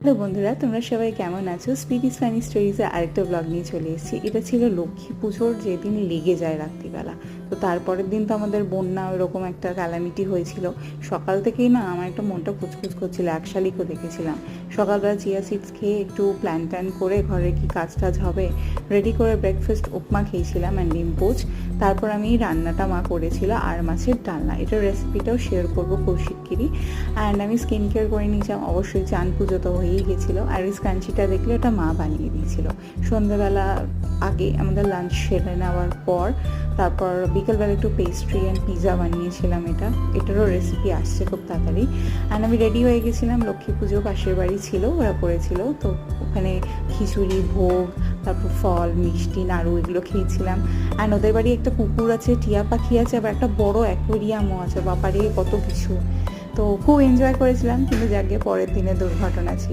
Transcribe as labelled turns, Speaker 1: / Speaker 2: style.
Speaker 1: Hello বন্ধুরা, তোমরা সবাই কেমন আছো? স্পিড ইজ ফানি স্টোরিজে আরেকটা ব্লগ নিয়ে চলে এসেছি। এটা ছিল লক্ষ্মী পুজোর যেদিন লেগে যায় রাত্রিবেলা। তো তারপরের দিন তো আমাদের বন্যা ওইরকম একটা ক্যালামিটি হয়েছিল। সকাল থেকেই না আমার একটা মনটা খুঁজখুঁজ করছিল। এক শালিকও দেখেছিলাম সকালবেলা চিয়া সিডস খেয়ে একটু প্ল্যান ট্যান করে ঘরে কি কাজ টাজ হবে রেডি করে ব্রেকফাস্ট উপমা খেয়েছিলাম অ্যান্ড ডিম পোচ। তারপর আমি রান্নাটা মা করেছিল আর মাছের ডালনা, এটার রেসিপিটাও শেয়ার করবো খুব শিগগিরই। অ্যান্ড আমি স্কিন কেয়ার করে নিয়েছিলাম, অবশ্যই চান পুজো তো হয়েই গেছিলো। আর এই স্ক্রাঞ্চিটা দেখলে ওটা মা বানিয়ে দিয়েছিল সন্ধ্যাবেলা আগে আমাদের লাঞ্চ সেরে নেওয়ার পর। তারপর বিকেলবেলা একটু পেস্ট্রি অ্যান্ড পিৎজা বানিয়েছিলাম। এটারও রেসিপি আসছে খুব তাড়াতাড়ি। অ্যান্ড আমি রেডি হয়ে গেছিলাম, লক্ষ্মী পুজো পাশের বাড়ি ছিল, ওরা করেছিল তো ওখানে খিচুড়ি ভোগ, তারপর ফল মিষ্টি নাড়ু এগুলো খেয়েছিলাম। অ্যান্ড ওদের বাড়ি একটা কুকুর আছে, টিয়া পাখি আছে, আবার একটা বড় অ্যাকোয়ারিয়ামও আছে। বাপারে কত কিছু! তো খুব এনজয় করেছিলাম, কিন্তু যাকে পরের দিনে দুর্ঘটনা ছিল।